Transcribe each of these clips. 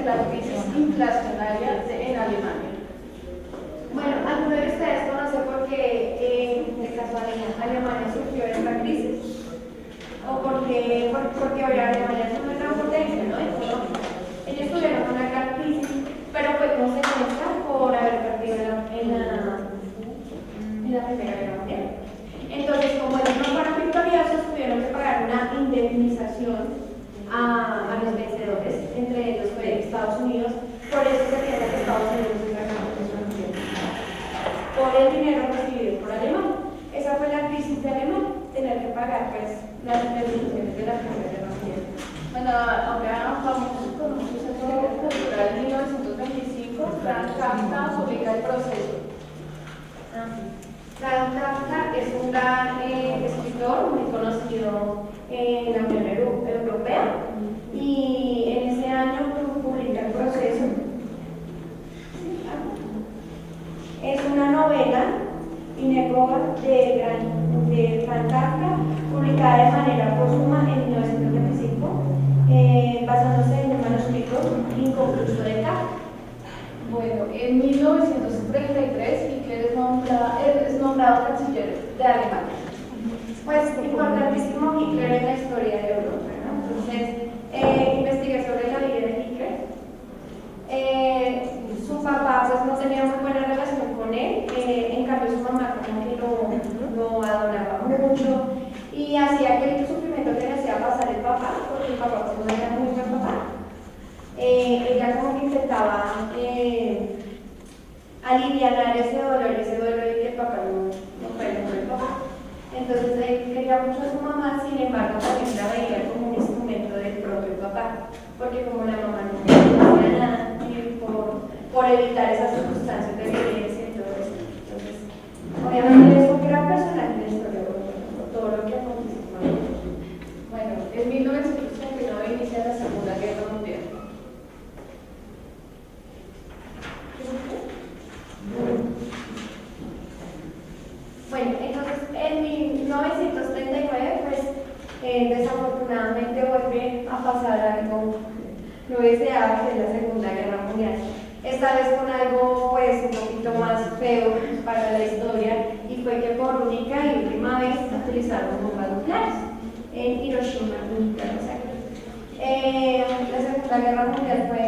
la crisis inflacionaria en Alemania. Bueno, algunos de ustedes conocen por qué de casualidad Alemania sufrió esta crisis, o porque hoy Alemania es una gran potencia, ¿no? Ellos tuvieron una gran crisis, pero fue consecuencia por haber perdido en la Primera Guerra Mundial. Entonces, como ellos no fueron victoriosos, tuvieron que pagar una indemnización a los vencedores, entre ellos fue Estados Unidos. Por eso se piensa que Estados Unidos es la gran potencia mundial, por el dinero recibido por Alemania. Esa fue la crisis de Alemania, tener que pagar pues las indemnizaciones de la Primera Guerra Mundial. Bueno, ahora vamos con un suceso cultural en 1925. Franz Kafka publica El proceso. Franz Kafka es un gran escritor muy conocido en la Unión Europea, y en ese año publica El proceso. Es una novela inédita de Franz Kafka, publicada de manera póstuma en 1925, basándose en un manuscrito inconcluso de Kafka. Bueno, en 1933 Hitler es nombrado canciller de Alemania. Pues importantísimo Hitler en la historia de Europa, ¿no? Entonces, investigué sobre la vida de Hitler. Su papá pues no tenía muy buena relación con él, en cambio su mamá como que lo adoraba mucho y hacía que el sufrimiento que le hacía pasar el papá, porque el papá pues no era muy buen papá. Ella como que intentaba aliviar ese dolor y el papá no fue el buen papá. Entonces él quería mucho a su mamá, sin embargo también la veía como un instrumento del propio papá, porque como la mamá no hacía nada y por evitar esas circunstancias de violencia y todo eso. Entonces, obviamente es un gran personaje en la historia por todo lo que aconteció con él. Bueno, en 1939 inicia la Segunda Guerra Mundial. Bueno, entonces en 1939, pues desafortunadamente vuelve a pasar algo no deseado, que es la Segunda Guerra Mundial. Esta vez con algo pues un poquito más feo para la historia, y fue que por única y última vez utilizaron bombas nucleares en Hiroshima y Nagasaki. La Segunda Guerra Mundial fue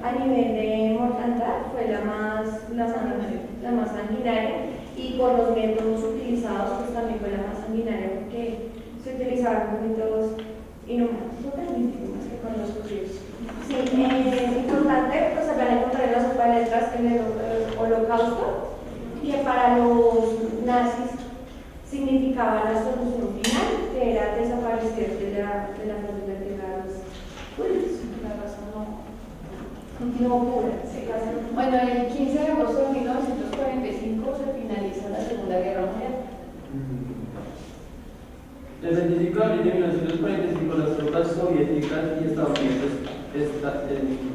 a nivel de mortandad, fue la más sanguinaria, y por los métodos utilizados pues también fue la más sanguinaria, porque se utilizaban métodos inhumanos, totalmente inhumanos, que con los judíos. Sí, importante, pues se van a encontrar en la sopa de letras en el Holocausto, que para los nazis significaba la solución final, que era desaparecer de la faz de la tierra a los judíos. La razón No pura, se casan. Bueno, el 15 de agosto de 1945 se finaliza la Segunda Guerra Mundial. El 25 de abril de 1945 las tropas soviéticas y estadounidenses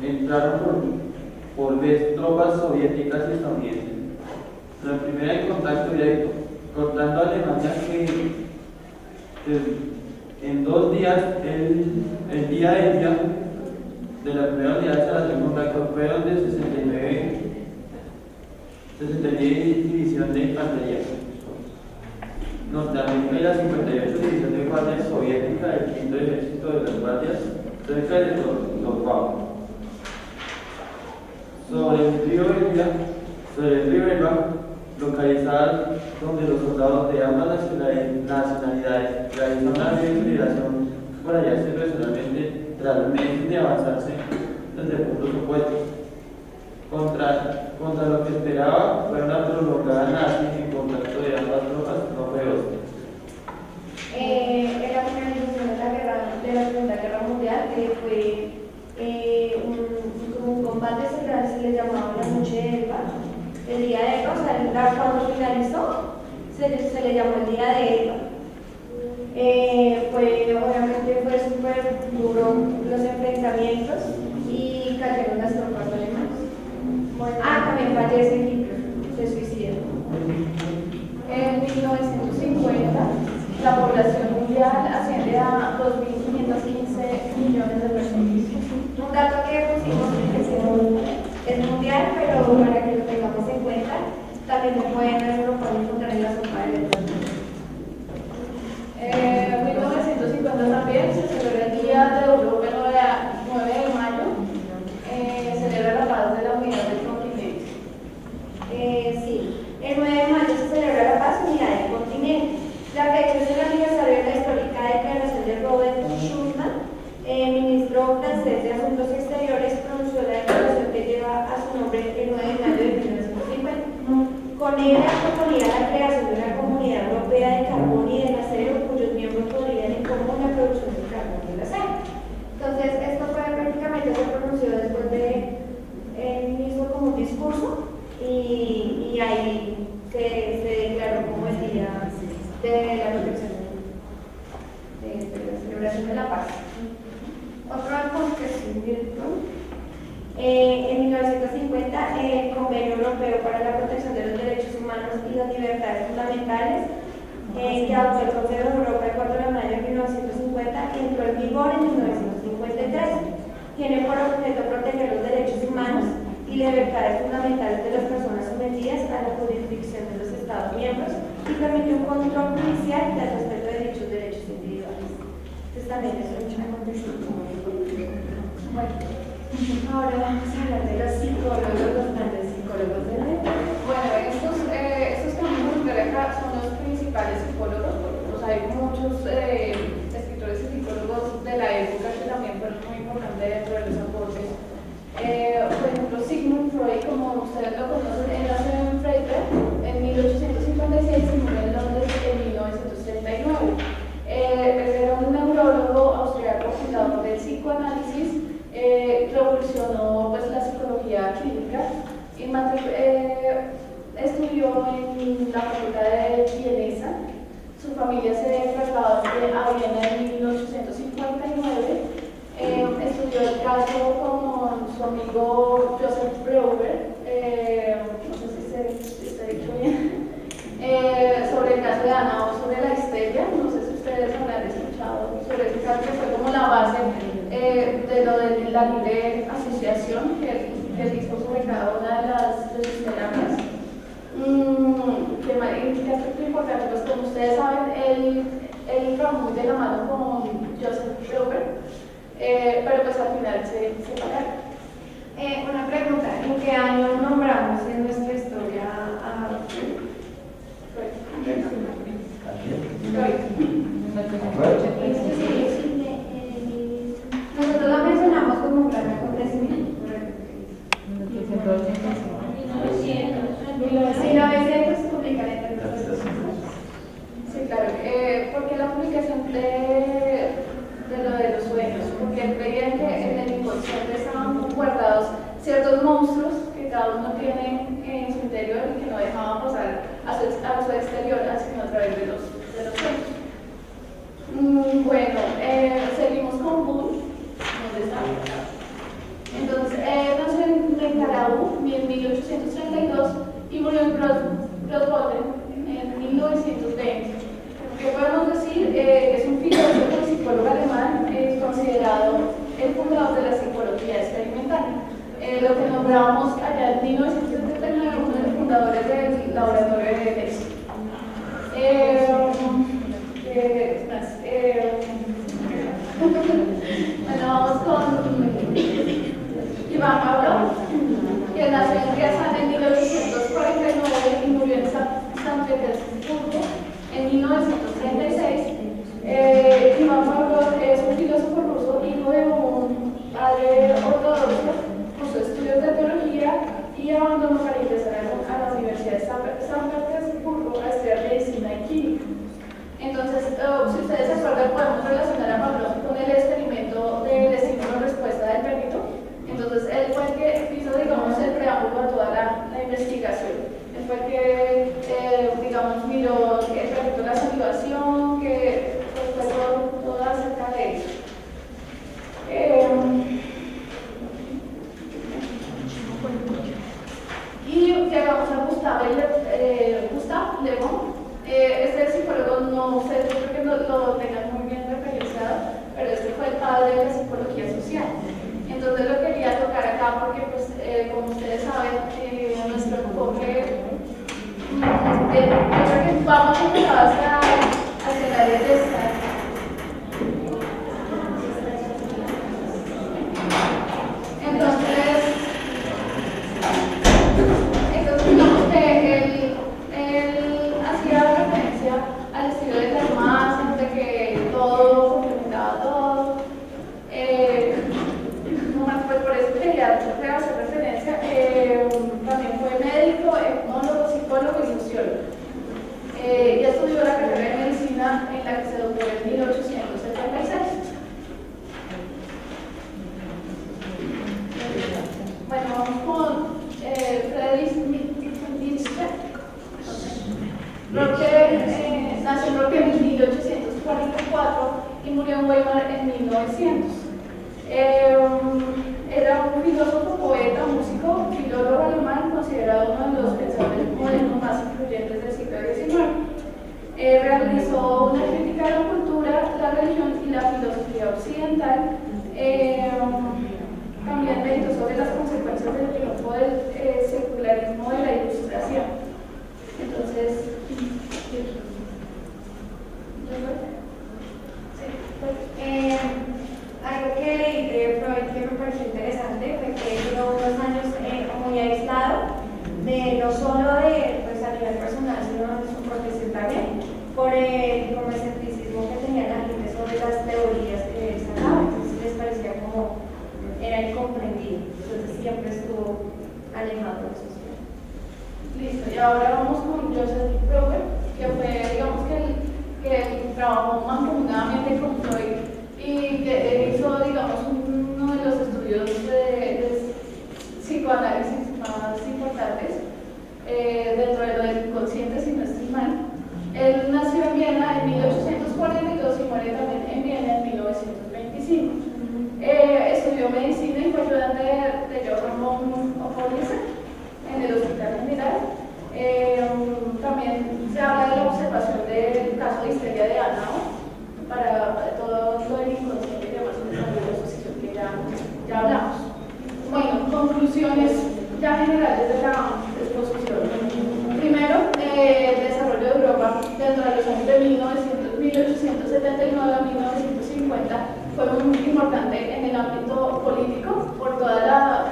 entraron por vez tropas soviéticas y estadounidenses. La primera en contacto directo, cortando a Alemania que en 2 días, el día de la primera unidad a la segunda, fueron de 69 división de infantería norteamericana y la 58 división de guardia soviética del quinto ejército de las guardias cerca de Torgau. Sobre el río Elba, localizadas donde los soldados de ambas nacionalidades realizan una liberación por hallarse regionalmente tras meses de avanzarse desde puntos opuestos. Contra lo que esperaba fue una prolongada nazi en contacto de ambas tropas, no fue hostia. En la finalización de la Segunda Guerra Mundial, que fue un combate central, se le llamaba la noche de Elba, el día de Elba, o sea, cuando finalizó, se le llamó el día de Elba. Obviamente fue súper duro los enfrentamientos y cayeron las tropas alemanas. También fallece Hitler, se suicida. En 1950 la población mundial asciende a 2.515 millones de personas. Un dato que pusimos también se pueden encontrar en la sopa de letras. 1950 también se celebra el Día de Europa el 9 de mayo. Celebra la paz de la unidad del continente. Sí, el 9 de mayo se celebra la paz unidad del continente. La fecha es el aniversario de la histórica declaración de Robert Schuman, ministro francés de Asuntos Exteriores, pronunció la declaración que lleva a su nombre el 9 de mayo de 1950. Con ella proponía la creación de una comunidad europea de carbón y del acero, cuyos miembros podrían en común la producción del carbón y el acero. Entonces, esto fue prácticamente se pronunció después de él hizo como un discurso y ahí se declaró como el día de la protección de la celebración de la paz. Otro acontecimiento. En 1950, el Convenio Europeo para la Protección de los Derechos Humanos y las Libertades Fundamentales, que adoptó el Consejo de Europa el 4 de mayo de 1950, entró en vigor en 1953. Tiene por objeto proteger los derechos humanos y libertades fundamentales de las personas sometidas a la jurisdicción de los Estados miembros y permite un control judicial del respeto de dichos derechos individuales. Entonces también es un acontecimiento muy importante. Bueno, ahora vamos a hablar de los psicólogos, los grandes psicólogos de la época. Bueno, estos que vamos a ver acá son los principales psicólogos, porque pues, hay muchos escritores y psicólogos de la época que también fueron muy importantes dentro de los aportes. Por ejemplo, Sigmund Freud, como ustedes lo conocen, él nació en Freiberg en 1856 y murió en Londres en 1939. Él era un neurólogo austriaco fundador del psicoanálisis, revolucionó pues, la psicología clínica y estudió en la Facultad de Vienesa. Su familia se trasladó a Viena en 1859. Estudió el caso con su amigo Joseph Breuer, no sé si está dicho bien, sobre el caso de Ana o sobre la histeria. No sé si ustedes habrán escuchado sobre ese caso, que fue como la base de lo de la libre asociación que él hizo sobre cada una de sus terapias. ¿Qué aspecto importante? Pues como ustedes saben, él trabajó muy de la mano con Joseph Breuer, pero pues al final se separaron. Una pregunta, ¿en qué año nombramos en nuestra historia a nosotros la mencionamos como un gran acontecimiento? 1900 publicar entre nosotros. Sí, claro, porque la publicación de lo de los sueños, porque creían que en el inconsciente estaban guardados ciertos monstruos que cada uno tiene en su interior y que no dejaban pasar a su exterior, sino a través de los sueños. Bueno, seguimos con Bull. ¿Dónde está? Entonces, nació en Carabú en 1832 y murió en Grossboden en 1920. ¿Qué podemos decir? Es un filósofo y psicólogo alemán, considerado el fundador de la psicología experimental. Lo que nombrábamos allá en 1979, uno de los fundadores del laboratorio de Deleuze. Bueno, vamos con Iván Pavlov, que nació en Riazán en 1949 y murió en San Petersburgo en 1936. Iván Pavlov es un filósofo ruso, hijo de un padre ortodoxo, cursó estudios de teología y abandonó para ingresar a la Universidad de San Petersburgo a estudiar medicina y química. Entonces, si ustedes se acuerdan, podemos relacionar a Pavlov con el experimento del estímulo-respuesta del perrito. Entonces, él fue el que hizo, digamos, el preámbulo a toda la investigación. Él fue el que, digamos, miró que el perrito la salivación va hacia el área de estar. Entonces digamos que él hacía referencia al estilo de las masas, de que todo complementaba todo. Bueno, pues por eso quería hacer referencia. También fue médico, etnólogo, psicólogo y sociólogo. Y estudió la carrera de medicina en la que se doctoró en 1876. Bueno, vamos con Friedrich Nietzsche. Nació en Roque en 1844 y murió en Weimar en 1900. Era un filósofo, poeta, músico, filólogo alemán, considerado uno de los pensadores modernos más influyentes del siglo XIX. Realizó una crítica a la cultura, la religión y la filosofía occidental. También meditó sobre las consecuencias del triunfo del secularismo de la Ilustración. Entonces, algo que leí de Freud que me pareció interesante fue que duró unos años muy aislado, no solo pues, a nivel personal, sino de su profesión también, por como el escepticismo que tenía la gente sobre las teorías que él sacaba. Entonces les parecía como era incomprendido, entonces siempre estuvo alejado de esos temas. Listo, y ahora vamos con Joseph Breuer, que fue, digamos que trabajó mancomunadamente con Freud y que hizo, digamos, uno de los estudios de psicoanálisis más importantes dentro de lo del inconsciente, si no estoy mal. Él nació en Viena en 1842 y muere también en Viena en 1925. Estudió medicina y fue ayudante de Johann von Oppolzer en el Hospital General. También se habla de la observación del caso de histeria de Hanau para todo lo del inconsciente y demás, la exposición que ya hablamos. Bueno, conclusiones ya generales de la exposición. Primero, el desarrollo de Europa dentro de los años de 1879 a 1950 fue muy importante en el ámbito político por toda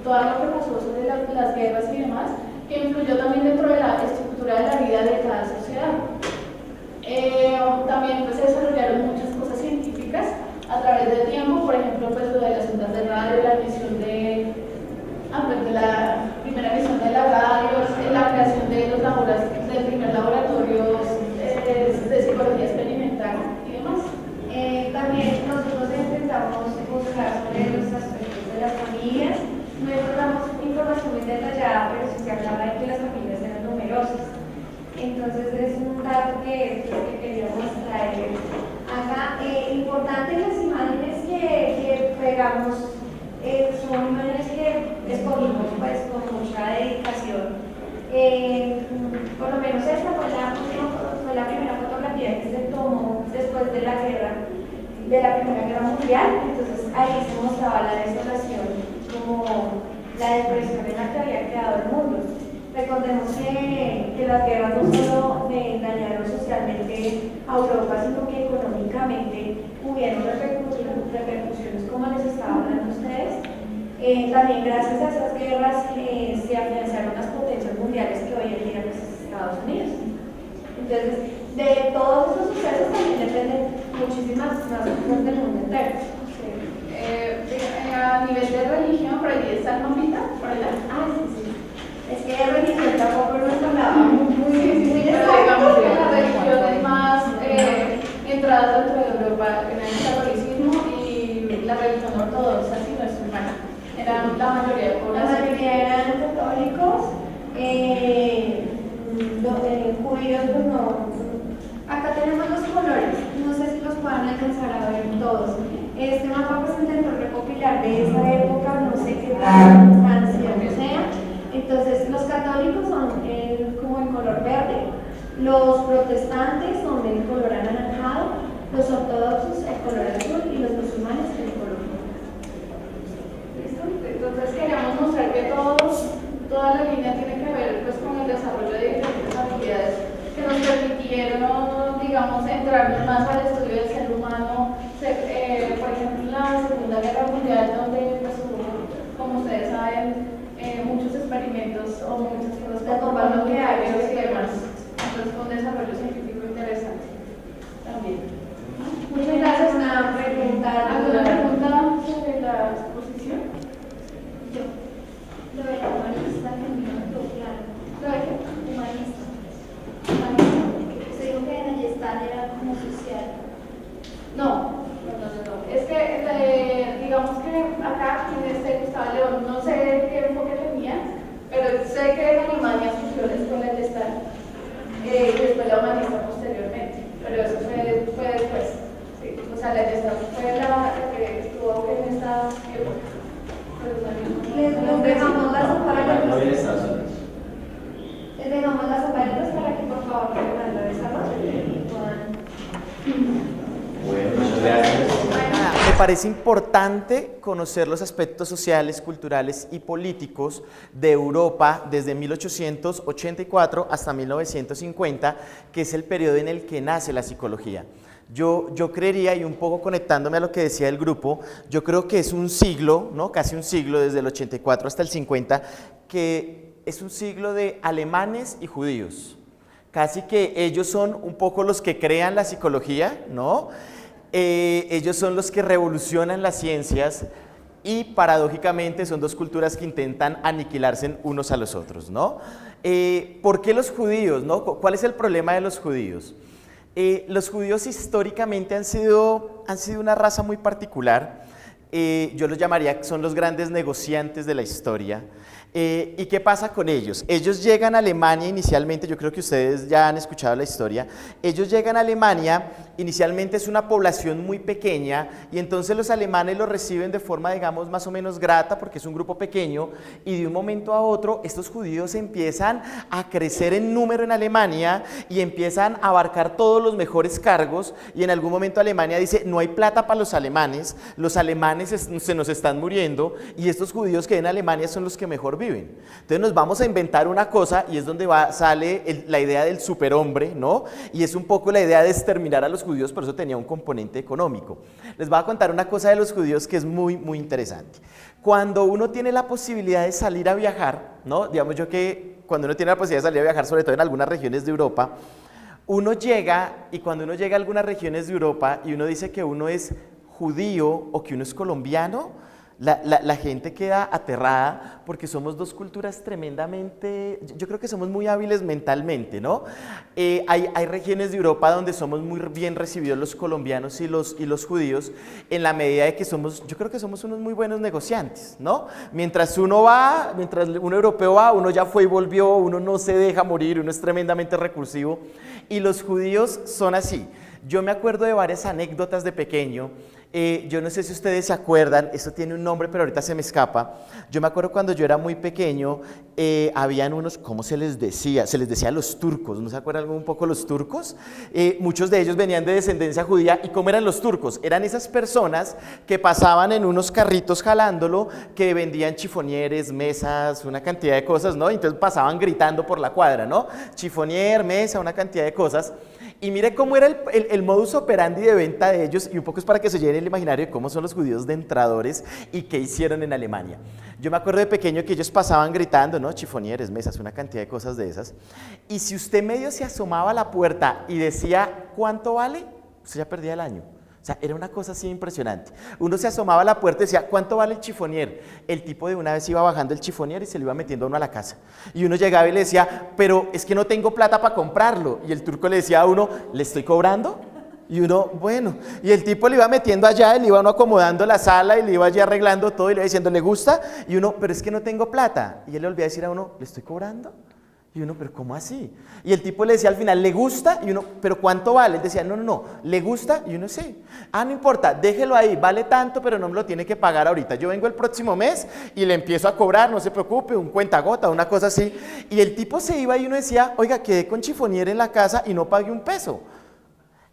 lo que pasó sobre las guerras y demás, que influyó también dentro de la estructura de la vida de cada sociedad. También pues, se desarrollaron muchas cosas científicas a través del tiempo, por ejemplo, pues, lo de las ondas de radio, la emisión de la primera emisión de la radio, la creación de los del primer laboratorio de psicología experimental y demás. También nosotros intentamos buscar sobre los aspectos de las familias. No encontramos información muy detallada, pero sí se hablaba de que las familias eran numerosas. Entonces es un dato que queríamos traer acá. Importante las imágenes que pegamos son imágenes que escogimos pues, con mucha dedicación. Por lo menos esta fue la primera fotografía que se tomó después de la Primera Guerra Mundial. Entonces ahí se mostraba la desolación, como la depresión en la que había quedado el mundo. Recordemos que las guerras no solo dañaron socialmente a Europa, sino que económicamente hubieron repercusiones como les estaba hablando ustedes. También gracias a esas guerras se afianzaron las potencias mundiales que hoy en día pues, es Estados Unidos. Entonces, de todos estos sucesos también dependen muchísimas más cosas del mundo entero. A nivel de religión, por ahí está el Mambita, por allá. Sí. Es que la religión tampoco nos hablaba muy pero digamos que la religión es más entrada dentro de Europa en el catolicismo y la religión ortodoxa, si no es humana. Eran la mayoría de población. La mayoría eran católicos, judíos, pues no. Acá tenemos los colores, no sé si los puedan alcanzar a ver todos. Este mapa pues intentó recopilar de esa época, no sé qué tan anciano sea. Entonces, los católicos son como el color verde, los protestantes son el color anaranjado, los ortodoxos el color azul y los musulmanes el color rojo. ¿Listo? Entonces, queríamos mostrar que toda la línea tiene que ver pues, con el desarrollo de diferentes habilidades que nos permitieron decidieron, digamos, entrar más al estudio del ser humano, por ejemplo, en la Segunda Guerra Mundial, donde pues, hubo, como ustedes saben, muchos experimentos o muchas cosas con bombas nucleares y demás. Entonces fue un desarrollo científico interesante también. Muchas gracias. Una pregunta. ¿Alguna pregunta sobre la exposición? Yo, lo de la humanista que no me quedó claro. ¿Lo de qué? Humanista. Humanista. Usted dijo que en Ayestán era como social. No. Es que, digamos que acá en este Gustavo León, no sé qué enfoque tenía, pero sé que en Alemania surgió la escuela de Stalin y después la humanista posteriormente, pero eso fue después. Sí, o sea, la de Stalin fue la que estuvo en esta época. Les dejamos las aparatos. Hoy en Estados Unidos. Les dejamos las aparatos para que por favor puedan desarrollo y puedan. Bueno, muchas gracias. Me parece importante conocer los aspectos sociales, culturales y políticos de Europa desde 1884 hasta 1950, que es el periodo en el que nace la psicología. Yo creería, y un poco conectándome a lo que decía el grupo, yo creo que es un siglo, ¿no? Casi un siglo, desde el 84 hasta el 50, que es un siglo de alemanes y judíos. Casi que ellos son un poco los que crean la psicología, ¿no? Ellos son los que revolucionan las ciencias y paradójicamente son dos culturas que intentan aniquilarse unos a los otros, ¿no? ¿Por qué los judíos, no? ¿Cuál es el problema de los judíos? Los judíos históricamente han sido una raza muy particular. Yo los llamaría, son los grandes negociantes de la historia. ¿Y qué pasa con ellos? Ellos llegan a Alemania inicialmente, yo creo que ustedes ya han escuchado la historia, ellos llegan a Alemania, inicialmente es una población muy pequeña y entonces los alemanes los reciben de forma, digamos, más o menos grata porque es un grupo pequeño y de un momento a otro estos judíos empiezan a crecer en número en Alemania y empiezan a abarcar todos los mejores cargos y en algún momento Alemania dice, no hay plata para los alemanes se nos están muriendo y estos judíos que en Alemania son los que mejor viven. Entonces nos vamos a inventar una cosa y es donde sale la idea del superhombre, ¿no? Y es un poco la idea de exterminar a los judíos, por eso tenía un componente económico. Les voy a contar una cosa de los judíos que es muy, muy interesante. Cuando uno tiene la posibilidad de salir a viajar, ¿no? Digamos yo que cuando uno tiene la posibilidad de salir a viajar, sobre todo en algunas regiones de Europa, uno llega y cuando uno llega a algunas regiones de Europa y uno dice que uno es judío o que uno es colombiano, la gente queda aterrada porque somos dos culturas tremendamente, yo creo que somos muy hábiles mentalmente, ¿no? Hay regiones de Europa donde somos muy bien recibidos los colombianos y los judíos en la medida de que yo creo que somos unos muy buenos negociantes, ¿no? Mientras un europeo va, uno ya fue y volvió, uno no se deja morir, uno es tremendamente recursivo y los judíos son así. Yo me acuerdo de varias anécdotas de pequeño. Yo no sé si ustedes se acuerdan, eso tiene un nombre pero ahorita se me escapa. Yo me acuerdo cuando yo era muy pequeño, habían unos, ¿cómo se les decía? Se les decía los turcos, ¿no se acuerdan un poco los turcos? Muchos de ellos venían de descendencia judía y ¿cómo eran los turcos? Eran esas personas que pasaban en unos carritos jalándolo, que vendían chifonieres, mesas, una cantidad de cosas, ¿no? Entonces pasaban gritando por la cuadra, ¿no? Chifonier, mesa, una cantidad de cosas. Y mire cómo era el modus operandi de venta de ellos, y un poco es para que se llene el imaginario de cómo son los judíos de entradores y qué hicieron en Alemania. Yo me acuerdo de pequeño que ellos pasaban gritando, ¿no? Chifonieres, mesas, una cantidad de cosas de esas. Y si usted medio se asomaba a la puerta y decía, ¿cuánto vale? Usted ya perdía el año. O sea, era una cosa así impresionante. Uno se asomaba a la puerta y decía, ¿cuánto vale el chifonier? El tipo de una vez iba bajando el chifonier y se lo iba metiendo a uno a la casa. Y uno llegaba y le decía, pero es que no tengo plata para comprarlo. Y el turco le decía a uno, ¿le estoy cobrando? Y uno, bueno. Y el tipo le iba metiendo allá, le iba uno acomodando la sala y le iba allí arreglando todo y le iba diciendo, ¿le gusta? Y uno, pero es que no tengo plata. Y él le volvía a decir a uno, ¿le estoy cobrando? Y uno, ¿pero cómo así? Y el tipo le decía al final, ¿le gusta? Y uno, ¿pero cuánto vale? Él decía, no, ¿le gusta? Y uno, sí. Ah, no importa, déjelo ahí, vale tanto, pero no me lo tiene que pagar ahorita. Yo vengo el próximo mes y le empiezo a cobrar, no se preocupe, un cuentagota, una cosa así. Y el tipo se iba y uno decía, oiga, quedé con chifonier en la casa y no pagué un peso.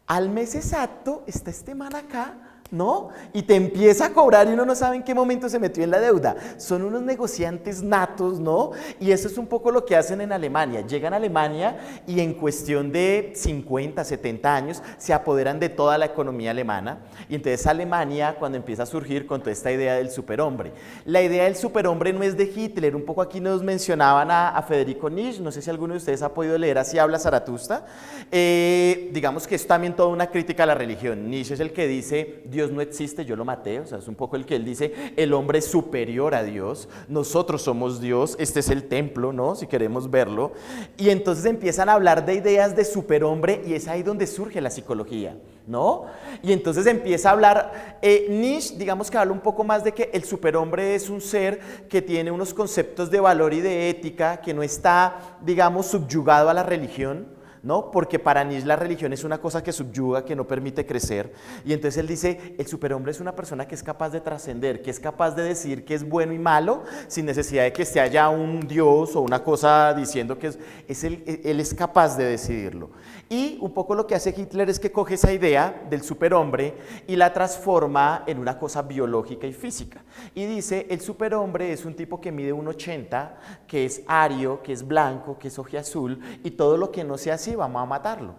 Al mes exacto está este man acá ¿no? Y te empieza a cobrar y uno no sabe en qué momento se metió en la deuda. Son unos negociantes natos, ¿no? Y eso es un poco lo que hacen en Alemania. Llegan a Alemania y en cuestión de 50, 70 años se apoderan de toda la economía alemana. Y entonces Alemania, cuando empieza a surgir con toda esta idea del superhombre. La idea del superhombre no es de Hitler. Un poco aquí nos mencionaban a Federico Nietzsche. No sé si alguno de ustedes ha podido leer Así habla Zaratustra. Digamos que es también toda una crítica a la religión. Nietzsche es el que dice, Dios no existe, yo lo maté, o sea, es un poco el que él dice, el hombre es superior a Dios, nosotros somos Dios, este es el templo, ¿no? Si queremos verlo. Y entonces empiezan a hablar de ideas de superhombre y es ahí donde surge la psicología, ¿no? Y entonces empieza a hablar, Nietzsche, digamos que habla un poco más de que el superhombre es un ser que tiene unos conceptos de valor y de ética, que no está, digamos, subyugado a la religión, ¿no? Porque para Nietzsche la religión es una cosa que subyuga, que no permite crecer. Y entonces él dice, el superhombre es una persona que es capaz de trascender, que es capaz de decir que es bueno y malo, sin necesidad de que esté allá un dios o una cosa diciendo que él es capaz de decidirlo. Y un poco lo que hace Hitler es que coge esa idea del superhombre y la transforma en una cosa biológica y física. Y dice, el superhombre es un tipo que mide 1,80, que es ario, que es blanco, que es ojiazul, y todo lo que no sea así vamos a matarlo.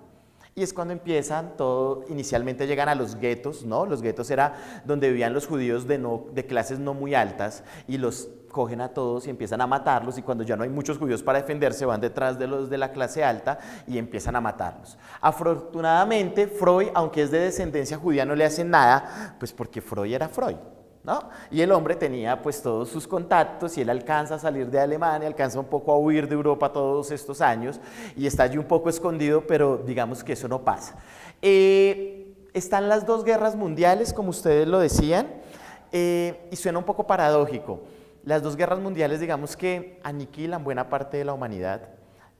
Y es cuando empiezan todo, inicialmente llegan a los guetos, ¿no? Los guetos era donde vivían los judíos de clases no muy altas y los cogen a todos y empiezan a matarlos, y cuando ya no hay muchos judíos para defenderse van detrás de los de la clase alta y empiezan a matarlos. Afortunadamente Freud, aunque es de descendencia judía, no le hacen nada, pues porque Freud era Freud, ¿no? Y el hombre tenía pues todos sus contactos y él alcanza a salir de Alemania, alcanza un poco a huir de Europa todos estos años y está allí un poco escondido, pero digamos que eso no pasa. Están las dos guerras mundiales, como ustedes lo decían, y suena un poco paradójico. Las dos guerras mundiales, digamos que aniquilan buena parte de la humanidad,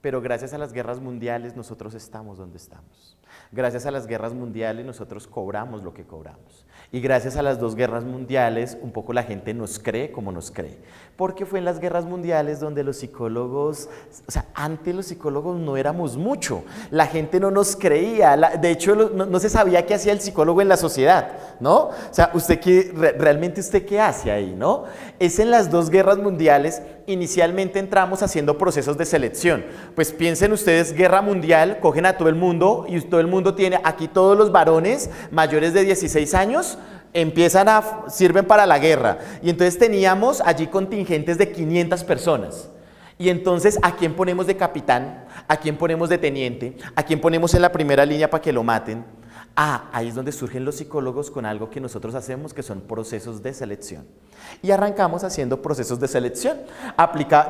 pero gracias a las guerras mundiales nosotros estamos donde estamos. Gracias a las guerras mundiales nosotros cobramos lo que cobramos. Y gracias a las dos guerras mundiales un poco la gente nos cree como nos cree. Porque fue en las guerras mundiales donde los psicólogos, o sea, antes los psicólogos no éramos mucho. La gente no nos creía. De hecho, no se sabía qué hacía el psicólogo en la sociedad, ¿no? O sea, realmente usted qué hace ahí, ¿no? Es en las dos guerras mundiales, inicialmente entramos haciendo procesos de selección. Pues piensen ustedes, guerra mundial, cogen a todo el mundo y todo el mundo tiene, aquí todos los varones mayores de 16 años sirven para la guerra. Y entonces teníamos allí contingentes de 500 personas. Y entonces, ¿a quién ponemos de capitán? ¿A quién ponemos de teniente? ¿A quién ponemos en la primera línea para que lo maten? Ahí es donde surgen los psicólogos con algo que nosotros hacemos, que son procesos de selección. Y arrancamos haciendo procesos de selección.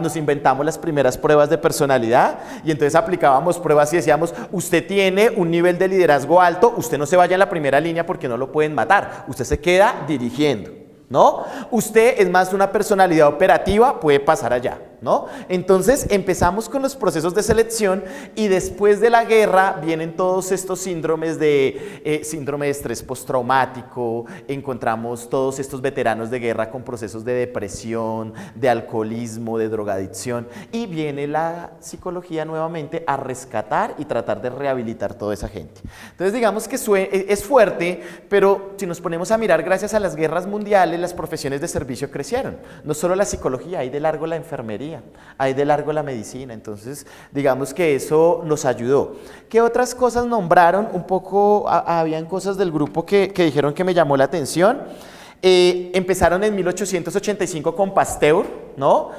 Nos inventamos las primeras pruebas de personalidad y entonces aplicábamos pruebas y decíamos, usted tiene un nivel de liderazgo alto, usted no se vaya en la primera línea porque no lo pueden matar, usted se queda dirigiendo, ¿no? Usted es más una personalidad operativa, puede pasar allá, ¿no? Entonces empezamos con los procesos de selección y después de la guerra vienen todos estos síndromes síndrome de estrés postraumático, encontramos todos estos veteranos de guerra con procesos de depresión, de alcoholismo, de drogadicción, y viene la psicología nuevamente a rescatar y tratar de rehabilitar toda esa gente. Entonces digamos que es fuerte, pero si nos ponemos a mirar, gracias a las guerras mundiales las profesiones de servicio crecieron, no solo la psicología, hay de largo la enfermería, hay de largo la medicina, entonces digamos que eso nos ayudó. ¿Qué otras cosas nombraron? Un poco, habían cosas del grupo que dijeron que me llamó la atención. Empezaron en 1885 con Pasteur, ¿no?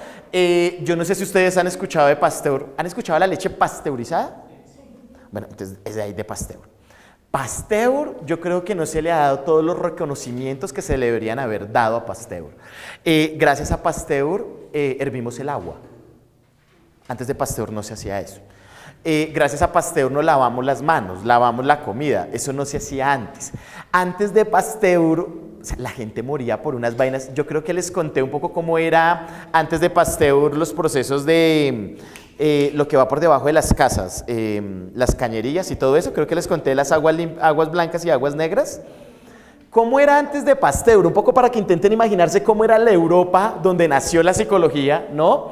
Yo no sé si ustedes han escuchado de Pasteur. ¿Han escuchado la leche pasteurizada? Bueno, entonces es de ahí de Pasteur. Pasteur, yo creo que no se le ha dado todos los reconocimientos que se le deberían haber dado a Pasteur. Gracias a Pasteur hervimos el agua. Antes de Pasteur no se hacía eso. Gracias a Pasteur nos lavamos las manos, lavamos la comida. Eso no se hacía antes. Antes de Pasteur, o sea, la gente moría por unas vainas. Yo creo que les conté un poco cómo era antes de Pasteur los procesos de lo que va por debajo de las casas, las cañerías y todo eso. Creo que les conté las aguas blancas y aguas negras. ¿Cómo era antes de Pasteur? Un poco para que intenten imaginarse cómo era la Europa donde nació la psicología, ¿no?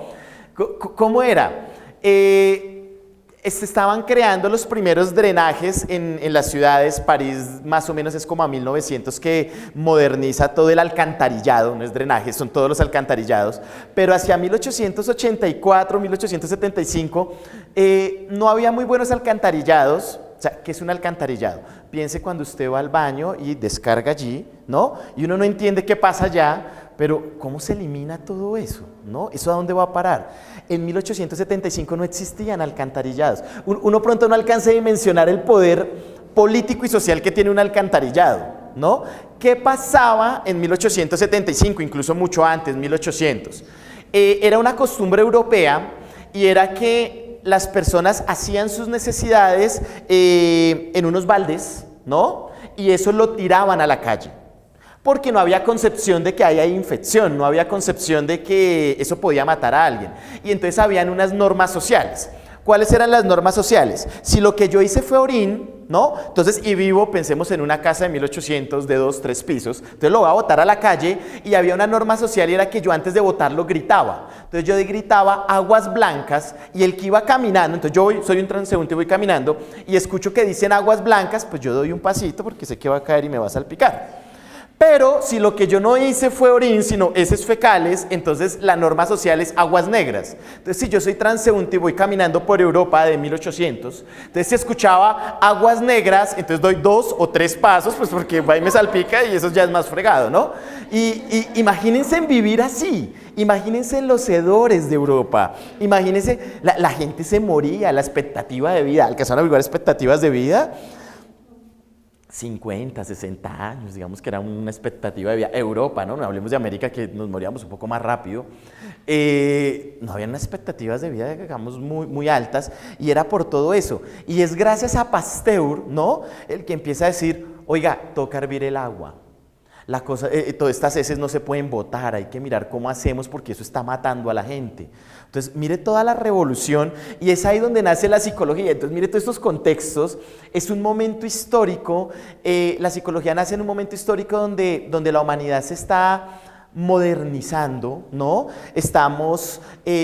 ¿Cómo era? estaban creando los primeros drenajes en las ciudades. París más o menos es como a 1900 que moderniza todo el alcantarillado, no es drenaje, son todos los alcantarillados, pero hacia 1884, 1875 no había muy buenos alcantarillados. O sea, ¿qué es un alcantarillado? Piense cuando usted va al baño y descarga allí, ¿no? Y uno no entiende qué pasa allá, pero ¿cómo se elimina todo eso? ¿No? ¿Eso a dónde va a parar? En 1875 no existían alcantarillados. Uno pronto no alcanza a dimensionar el poder político y social que tiene un alcantarillado, ¿no? ¿Qué pasaba en 1875, incluso mucho antes, 1800? Era una costumbre europea y era que las personas hacían sus necesidades en unos baldes, ¿no? Y eso lo tiraban a la calle. Porque no había concepción de que haya infección, no había concepción de que eso podía matar a alguien. Y entonces habían unas normas sociales. ¿Cuáles eran las normas sociales? Si lo que yo hice fue orín, ¿no? Entonces, y vivo, pensemos en una casa de 1800 de 2, 3 pisos, entonces lo voy a botar a la calle y había una norma social y era que yo antes de botarlo gritaba. Entonces yo gritaba aguas blancas y el que iba caminando, entonces yo soy un transeúnte, voy caminando y escucho que dicen aguas blancas, pues yo doy un pasito porque sé que va a caer y me va a salpicar. Pero si lo que yo no hice fue orín, sino heces fecales, entonces la norma social es aguas negras. Entonces, si yo soy transeúnte y voy caminando por Europa de 1800, entonces si escuchaba aguas negras, entonces doy 2 o 3 pasos, pues porque va y me salpica y eso ya es más fregado, ¿no? Y imagínense en vivir así, imagínense en los hedores de Europa, imagínense, la gente se moría, la expectativa de vida, alcanzaron a vivir expectativas de vida, 50, 60 años, digamos que era una expectativa de vida. Europa, ¿no? No hablemos de América, que nos moríamos un poco más rápido. No había unas expectativas de vida, digamos, muy altas, y era por todo eso. Y es gracias a Pasteur, ¿no? El que empieza a decir, oiga, toca hervir el agua. Todas estas heces no se pueden botar, hay que mirar cómo hacemos porque eso está matando a la gente. Entonces, mire toda la revolución y es ahí donde nace la psicología. Entonces, mire todos estos contextos, es un momento histórico, la psicología nace en un momento histórico donde la humanidad se está modernizando, ¿no? Estamos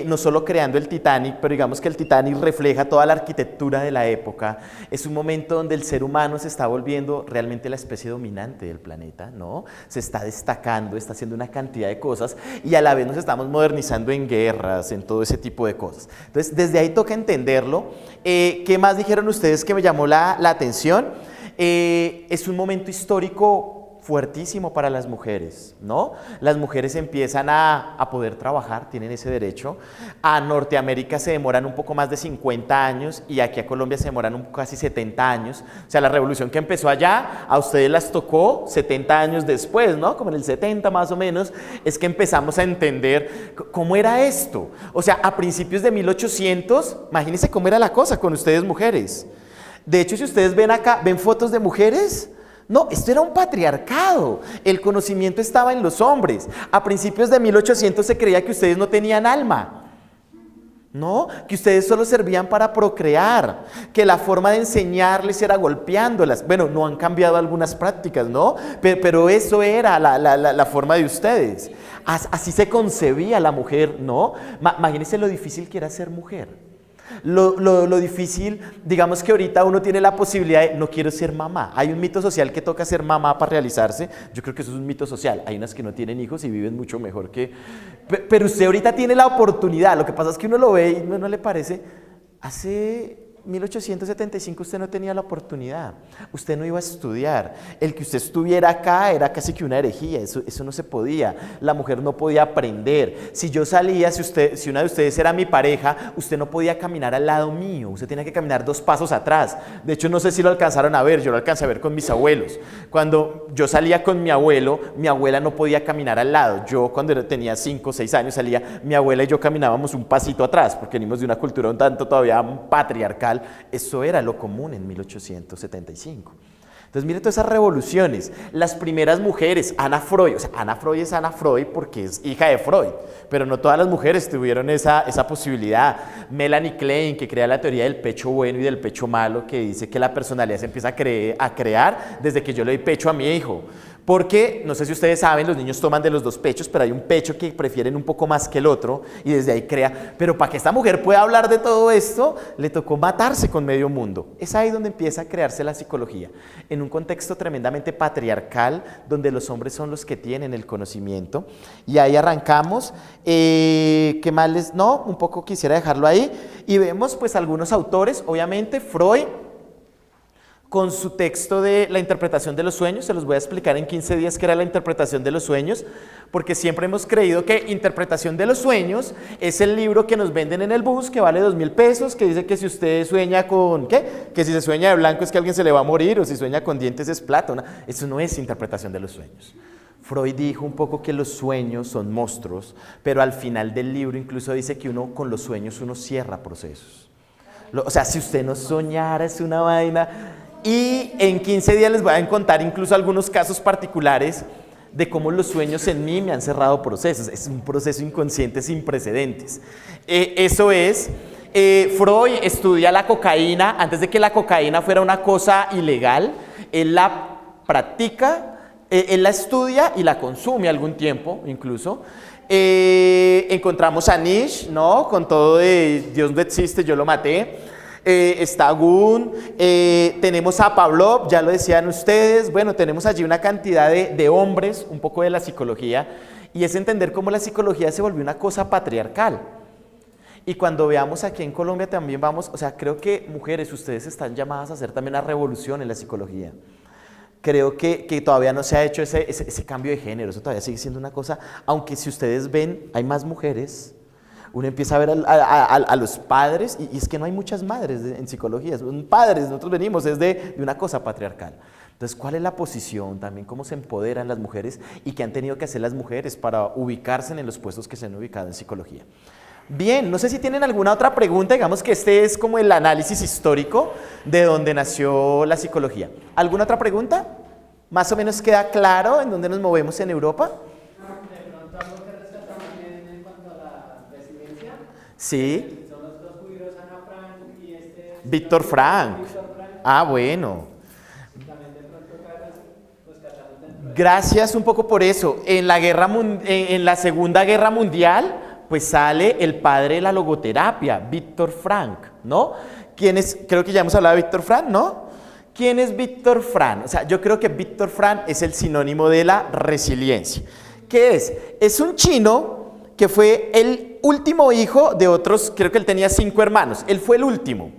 no solo creando el Titanic, pero digamos que el Titanic refleja toda la arquitectura de la época. Es un momento donde el ser humano se está volviendo realmente la especie dominante del planeta, ¿no? Se está destacando, está haciendo una cantidad de cosas y a la vez nos estamos modernizando en guerras, en todo ese tipo de cosas. Entonces, desde ahí toca entenderlo. ¿Qué más dijeron ustedes que me llamó la atención? Es un momento histórico fuertísimo para las mujeres, ¿no? Las mujeres empiezan a poder trabajar, tienen ese derecho. A Norteamérica se demoran un poco más de 50 años y aquí a Colombia se demoran casi 70 años. O sea, la revolución que empezó allá, a ustedes las tocó 70 años después, ¿no? Como en el 70 más o menos, es que empezamos a entender cómo era esto. O sea, a principios de 1800, imagínense cómo era la cosa con ustedes mujeres. De hecho, si ustedes ven acá, ven fotos de mujeres. No, esto era un patriarcado, el conocimiento estaba en los hombres. A principios de 1800 se creía que ustedes no tenían alma, ¿no? Que ustedes solo servían para procrear, que la forma de enseñarles era golpeándolas. Bueno, no han cambiado algunas prácticas, ¿no? Pero eso era la forma de ustedes. Así se concebía la mujer, ¿no? Imagínense lo difícil que era ser mujer. Lo difícil, digamos que ahorita uno tiene la posibilidad de no quiero ser mamá. Hay un mito social que toca ser mamá para realizarse. Yo creo que eso es un mito social. Hay unas que no tienen hijos y viven mucho mejor que... Pero usted ahorita tiene la oportunidad. Lo que pasa es que uno lo ve y no le parece. Hace 1875 usted no tenía la oportunidad, usted no iba a estudiar, el que usted estuviera acá era casi que una herejía, eso no se podía, la mujer no podía aprender. Si yo salía, si una de ustedes era mi pareja, usted no podía caminar al lado mío, usted tenía que caminar 2 pasos atrás. De hecho, no sé si lo alcanzaron a ver, yo lo alcancé a ver con mis abuelos. Cuando yo salía con mi abuelo, mi abuela no podía caminar al lado. Yo cuando tenía 5 o 6 años salía, mi abuela y yo caminábamos un pasito atrás, porque venimos de una cultura un tanto todavía patriarcal. Eso era lo común en 1875. Entonces, mire todas esas revoluciones. Las primeras mujeres, Ana Freud, o sea, Ana Freud es Ana Freud porque es hija de Freud, pero no todas las mujeres tuvieron esa posibilidad. Melanie Klein, que crea la teoría del pecho bueno y del pecho malo, que dice que la personalidad se empieza a crear desde que yo le doy pecho a mi hijo. Porque, no sé si ustedes saben, los niños toman de los dos pechos, pero hay un pecho que prefieren un poco más que el otro y desde ahí crea. Pero para que esta mujer pueda hablar de todo esto, le tocó matarse con medio mundo. Es ahí donde empieza a crearse la psicología, en un contexto tremendamente patriarcal, donde los hombres son los que tienen el conocimiento. Y ahí arrancamos. ¿Qué más les? No, un poco quisiera dejarlo ahí. Y vemos pues algunos autores, obviamente Freud, con su texto de la interpretación de los sueños. Se los voy a explicar en 15 días qué era la interpretación de los sueños, porque siempre hemos creído que interpretación de los sueños es el libro que nos venden en el bus, que vale 2.000 pesos, que dice que si usted sueña con, ¿qué? Que si se sueña de blanco es que alguien se le va a morir, o si sueña con dientes es plata. Eso no es interpretación de los sueños. Freud dijo un poco que los sueños son monstruos, pero al final del libro incluso dice que uno con los sueños uno cierra procesos. O sea, si usted no soñara es una vaina. Y en 15 días les voy a contar incluso algunos casos particulares de cómo los sueños en mí me han cerrado procesos. Es un proceso inconsciente sin precedentes. Eso es, Freud estudia la cocaína. Antes de que la cocaína fuera una cosa ilegal, él la practica, él la estudia y la consume algún tiempo incluso. Encontramos a Nietzsche, ¿no? Con todo de Dios no existe, yo lo maté. Está Gun, tenemos a Pavlov, ya lo decían ustedes. Bueno, tenemos allí una cantidad de hombres, un poco de la psicología, y es entender cómo la psicología se volvió una cosa patriarcal. Y cuando veamos aquí en Colombia también vamos, o sea, creo que mujeres, ustedes están llamadas a hacer también una revolución en la psicología. Creo que todavía no se ha hecho ese cambio de género, eso todavía sigue siendo una cosa, aunque si ustedes ven, hay más mujeres. Uno empieza a ver a los padres, y es que no hay muchas madres en psicología, son padres, nosotros venimos, es de una cosa patriarcal. Entonces, ¿cuál es la posición también? ¿Cómo se empoderan las mujeres y qué han tenido que hacer las mujeres para ubicarse en los puestos que se han ubicado en psicología? Bien, no sé si tienen alguna otra pregunta, digamos que este es como el análisis histórico de donde nació la psicología. ¿Alguna otra pregunta? ¿Más o menos queda claro en dónde nos movemos en Europa? Sí. Son los dos judíos, Ana Frank y Víctor Frank. Ah, bueno. Gracias un poco por eso. En la Segunda Guerra Mundial, pues sale el padre de la logoterapia, Víctor Frank, ¿no? ¿Quién es? Creo que ya hemos hablado de Víctor Frank, ¿no? ¿Quién es Víctor Frank? O sea, yo creo que Víctor Frank es el sinónimo de la resiliencia. ¿Qué es? Es un chino que fue el último hijo de otros, creo que él tenía 5 hermanos, él fue el último.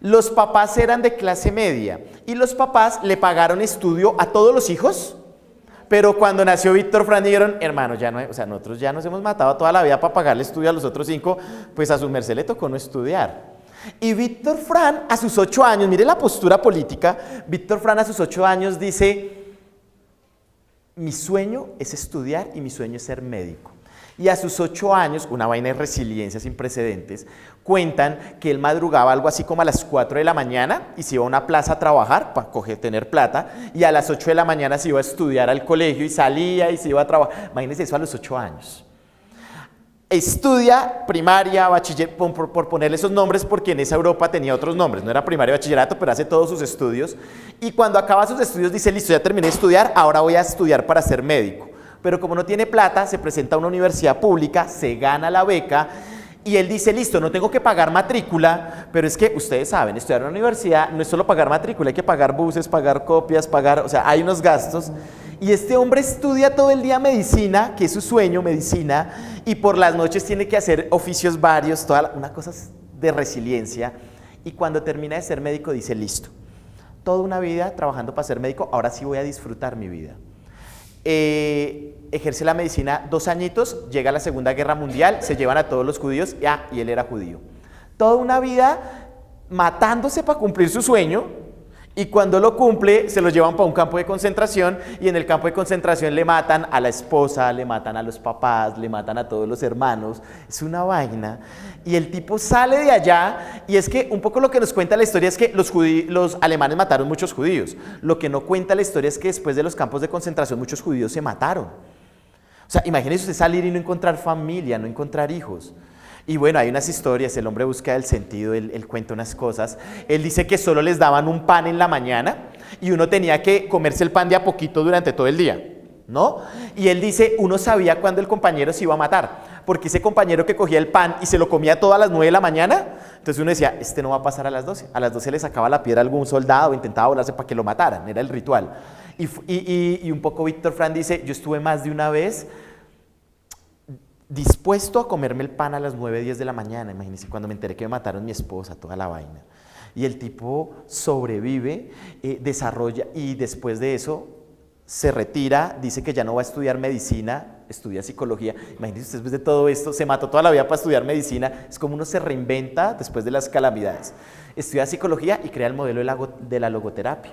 Los papás eran de clase media y los papás le pagaron estudio a todos los hijos, pero cuando nació Víctor Frank dijeron, hermano, ya no hay, o sea, nosotros ya nos hemos matado toda la vida para pagarle estudio a los otros 5, pues a su merced le tocó no estudiar. Y Víctor Frank a sus 8 años, mire la postura política, Víctor Frank a sus 8 años dice, mi sueño es estudiar y mi sueño es ser médico. Y a sus 8 años, una vaina de resiliencia sin precedentes, cuentan que él madrugaba algo así como a las 4 de la mañana y se iba a una plaza a trabajar para tener plata, y a las 8 de la mañana se iba a estudiar al colegio y salía y se iba a trabajar. Imagínense eso a los 8 años. Estudia primaria, bachiller, por ponerle esos nombres porque en esa Europa tenía otros nombres, no era primaria, bachillerato, pero hace todos sus estudios. Y cuando acaba sus estudios dice, listo, ya terminé de estudiar, ahora voy a estudiar para ser médico. Pero como no tiene plata, se presenta a una universidad pública, se gana la beca y él dice, listo, no tengo que pagar matrícula, pero es que ustedes saben, estudiar en una universidad no es solo pagar matrícula, hay que pagar buses, pagar copias, o sea, hay unos gastos. Y este hombre estudia todo el día medicina, que es su sueño, medicina, y por las noches tiene que hacer oficios varios, una cosa de resiliencia. Y cuando termina de ser médico dice, listo, toda una vida trabajando para ser médico, ahora sí voy a disfrutar mi vida. Ejerce la medicina 2 añitos, llega la Segunda Guerra Mundial, se llevan a todos los judíos, y él era judío. Toda una vida matándose para cumplir su sueño, y cuando lo cumple se lo llevan para un campo de concentración, y en el campo de concentración le matan a la esposa, le matan a los papás, le matan a todos los hermanos. Es una vaina. Y el tipo sale de allá, y es que un poco lo que nos cuenta la historia es que los alemanes mataron muchos judíos. Lo que no cuenta la historia es que después de los campos de concentración muchos judíos se mataron. O sea, imagínese usted salir y no encontrar familia, no encontrar hijos. Y bueno, hay unas historias, el hombre busca el sentido, él cuenta unas cosas. Él dice que solo les daban un pan en la mañana y uno tenía que comerse el pan de a poquito durante todo el día, ¿no? Y él dice, uno sabía cuándo el compañero se iba a matar, porque ese compañero que cogía el pan y se lo comía todo a las 9 de la mañana, entonces uno decía, este no va a pasar a las 12. A las 12 le sacaba la piedra a algún soldado, intentaba volarse para que lo mataran, era el ritual. Y un poco Víctor Frank dice, yo estuve más de una vez dispuesto a comerme el pan a las 9, 10 de la mañana, imagínense, cuando me enteré que me mataron mi esposa, toda la vaina. Y el tipo sobrevive, desarrolla, y después de eso se retira, dice que ya no va a estudiar medicina, estudia psicología. Imagínense, después de todo esto, se mató toda la vida para estudiar medicina, es como uno se reinventa después de las calamidades. Estudia psicología y crea el modelo de la logoterapia.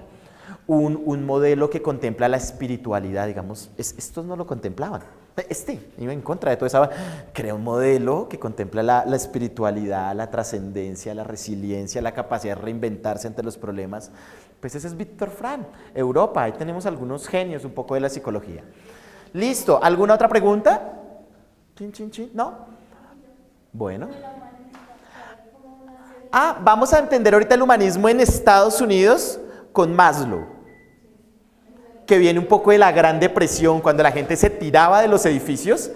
Un modelo que contempla la espiritualidad, digamos, estos no lo contemplaban. Iba en contra de todo eso, crea un modelo que contempla la espiritualidad, la trascendencia, la resiliencia, la capacidad de reinventarse ante los problemas. Pues ese es Víctor Frank, Europa, ahí tenemos algunos genios un poco de la psicología. Listo, ¿alguna otra pregunta? Chin, chin, chin, ¿no? Bueno. Vamos a entender ahorita el humanismo en Estados Unidos con Maslow, que viene un poco de la Gran Depresión, cuando la gente se tiraba de los edificios,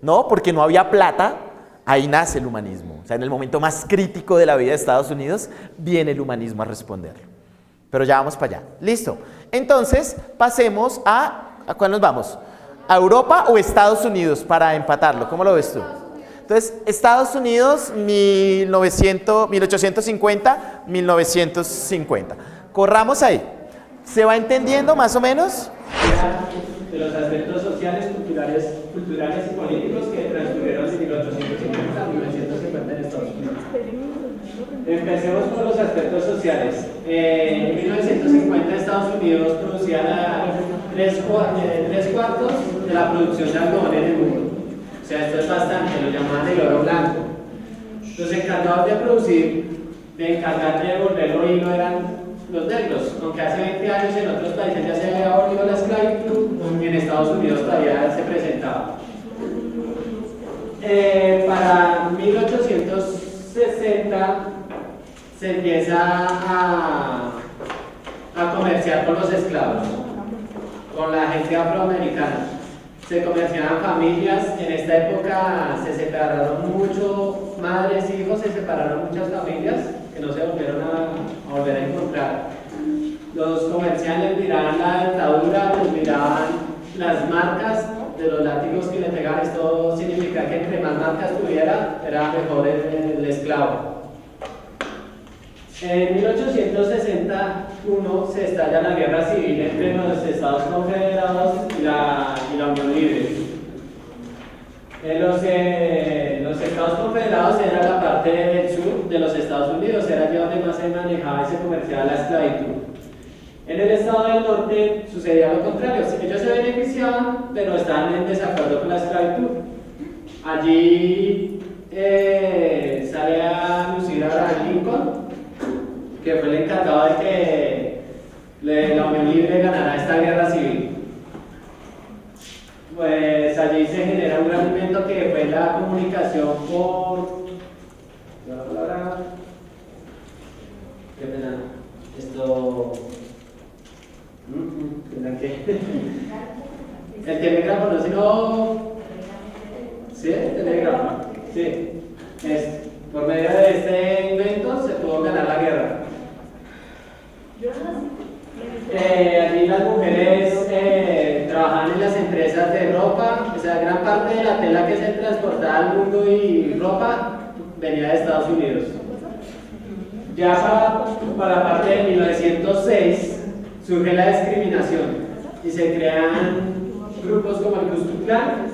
¿no? Porque no había plata, ahí nace el humanismo. O sea, en el momento más crítico de la vida de Estados Unidos, viene el humanismo a responderlo. Pero ya vamos para allá. Listo. Entonces, pasemos ¿a cuál nos vamos? ¿A Europa o Estados Unidos para empatarlo? ¿Cómo lo ves tú? Entonces, Estados Unidos, 1850, 1950. Corramos ahí. ¿Se va entendiendo más o menos? De los aspectos sociales, culturales y políticos que transcurrieron de 1850 a 1950 en Estados Unidos. Empecemos por los aspectos sociales. En 1950 Estados Unidos producía tres cuartos de la producción de algodón en el mundo. O sea, esto es bastante, lo llamaban el oro blanco. Los encargados de producir, de encargar de volverlo hilo eran los negros, aunque hace 20 años en otros países ya se había abolido la esclavitud, en Estados Unidos todavía se presentaba. Para 1860 se empieza a comerciar con los esclavos, con la gente afroamericana. Se comerciaban familias, en esta época se separaron mucho, madres y hijos, se separaron muchas familias que no se volvieron a volver a encontrar. Los comerciantes miraban la dentadura, pues miraban las marcas de los látigos que le pegaban. Esto significa que entre más marcas tuviera, era mejor el esclavo. En 1861 se estalla la guerra civil entre los Estados Confederados y la Unión Libre. Los Estados Confederados era la parte del sur de los Estados Unidos, era allí donde más se manejaba y se comerciaba la esclavitud. En el estado del norte sucedía lo contrario, ellos se beneficiaban, pero estaban en desacuerdo con la esclavitud. Allí sale a lucir a Abraham Lincoln, que fue el encargado de que la Unión Libre ganara esta guerra civil. Pues allí se genera un gran evento que fue la comunicación por... ¿La palabra? ¿Qué pena? Esto... El telégrafo, no, sino... ¿Sí? El telégrafo. Sí. Por medio de este invento se pudo ganar la guerra. Allí las mujeres trabajaban en las empresas de ropa, o sea, gran parte de la tela que se transportaba al mundo y ropa venía de Estados Unidos. Ya para la parte de 1906 surge la discriminación y se crean grupos como el Ku Klux Klan.